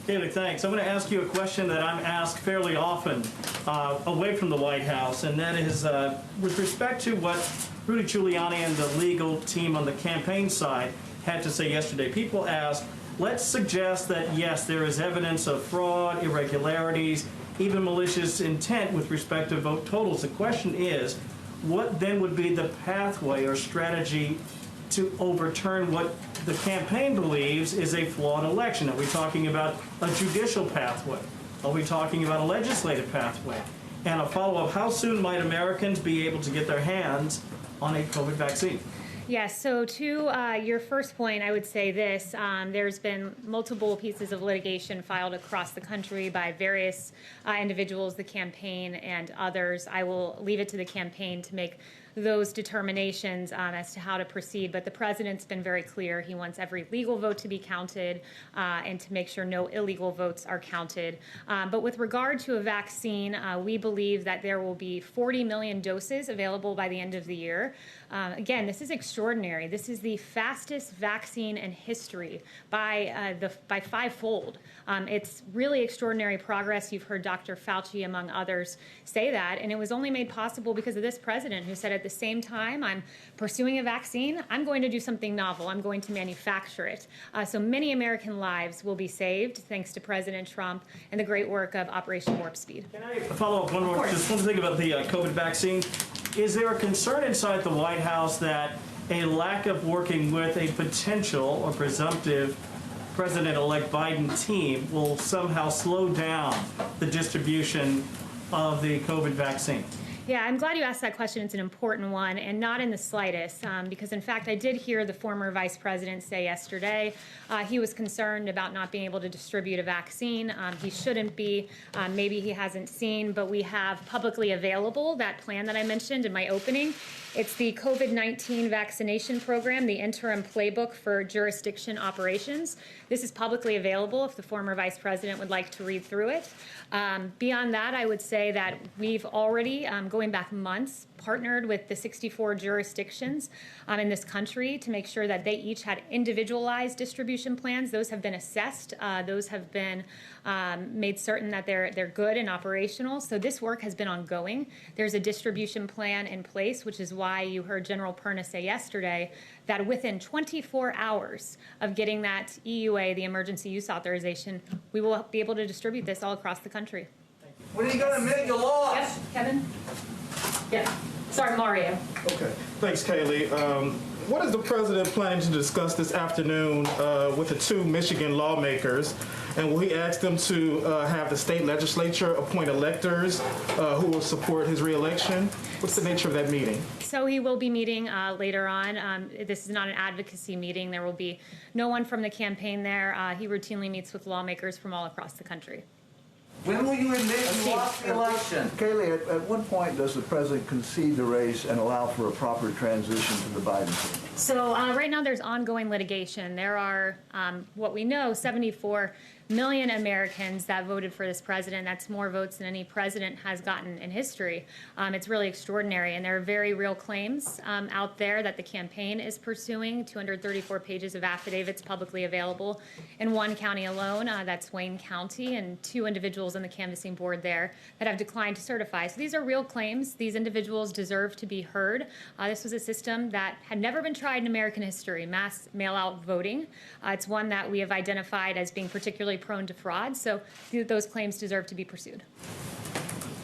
Kayleigh, thanks. I'm going to ask you a question that I'm asked fairly often away from the White House, and that is with respect to what Rudy Giuliani and the legal team on the campaign side had to say yesterday. People ask, let's suggest that, yes, there is evidence of fraud, irregularities, even malicious intent with respect to vote totals. The question is, what then would be the pathway or strategy to overturn what the campaign believes is a flawed election? Are we talking about a judicial pathway? Are we talking about a legislative pathway? And a follow-up, how soon might Americans be able to get their hands on a COVID vaccine? Yes, so to your first point, I would say this. There's been multiple pieces of litigation filed across the country by various individuals, the campaign and others. I will leave it to the campaign to make those determinations as to how to proceed, but the president's been very clear. He wants every legal vote to be counted and to make sure no illegal votes are counted. But with regard to a vaccine, we believe that there will be 40 million doses available by the end of the year. Again, this is extraordinary. This is the fastest vaccine in history by fivefold. It's really extraordinary progress. You've heard Dr. Fauci, among others, say that, and it was only made possible because of this president who said at the same time I'm pursuing a vaccine, I'm going to do something novel. I'm going to manufacture it. So many American lives will be saved thanks to President Trump and the great work of Operation Warp Speed. Can I follow up one more? Just one thing about the COVID vaccine. Is there a concern inside the White House that a lack of working with a potential or presumptive President-elect Biden team will somehow slow down the distribution of the COVID vaccine? Yeah, I'm glad you asked that question. It's an important one, and not in the slightest, because in fact I did hear the former vice president say yesterday he was concerned about not being able to distribute a vaccine. He shouldn't be. Maybe he hasn't seen, but we have publicly available that plan that I mentioned in my opening. It's the COVID-19 vaccination program, the interim playbook for jurisdiction operations. This is publicly available if the former vice president would like to read through it. Beyond that, I would say that we've already, going back months, partnered with the 64 jurisdictions in this country to make sure that they each had individualized distribution plans. Those have been assessed. Those have been made certain that they're good and operational. So this work has been ongoing. There's a distribution plan in place, which is why you heard General Perna say yesterday that within 24 hours of getting that EUA, the emergency use authorization, we will be able to distribute this all across the country. When are you going to admit you lost? Yes, Kevin? Yeah. Sorry, Mario. Okay. Thanks, Kayleigh. What is the president planning to discuss this afternoon with the two Michigan lawmakers? And will he ask them to have the state legislature appoint electors who will support his reelection? What's the nature of that meeting? So he will be meeting later on. This is not an advocacy meeting. There will be no one from the campaign there. He routinely meets with lawmakers from all across the country. When will you admit you lost the election? Kayleigh, at what point does the president concede the race and allow for a proper transition to the Biden team? So right now there's ongoing litigation. There are, what we know, 74 million Americans that voted for this president. That's more votes than any president has gotten in history. It's really extraordinary, and there are very real claims out there that the campaign is pursuing. 234 pages of affidavits publicly available in one county alone, that's Wayne County, and two individuals on the canvassing board there that have declined to certify. So these are real claims. These individuals deserve to be heard. This was a system that had never been tried in American history, mass mail-out voting. It's one that we have identified as being particularly prone to fraud, so those claims deserve to be pursued.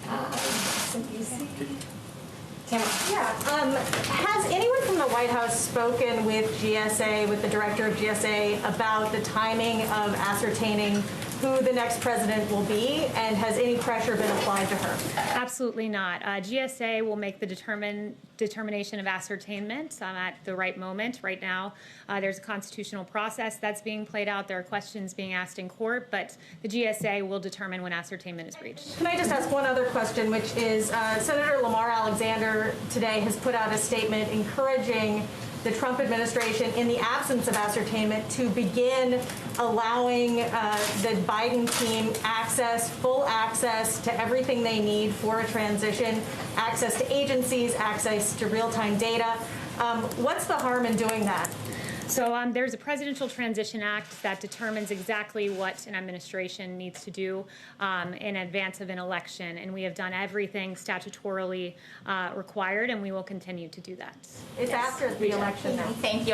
Has anyone from the White House spoken with GSA, with the director of GSA, about the timing of ascertaining who the next president will be, and has any pressure been applied to her? Absolutely not. GSA will make the determination of ascertainment at the right moment. Right now, there's a constitutional process that's being played out. There are questions being asked in court, but the GSA will determine when ascertainment is reached. Can I just ask one other question, which is Senator Lamar Alexander today has put out a statement encouraging the Trump administration, in the absence of ascertainment, to begin allowing the Biden team full access to everything they need for a transition, access to agencies, access to real-time data. What's the harm in doing that? So there's a Presidential Transition Act that determines exactly what an administration needs to do in advance of an election, and we have done everything statutorily required, and we will continue to do that. It's after the election now. Thank you.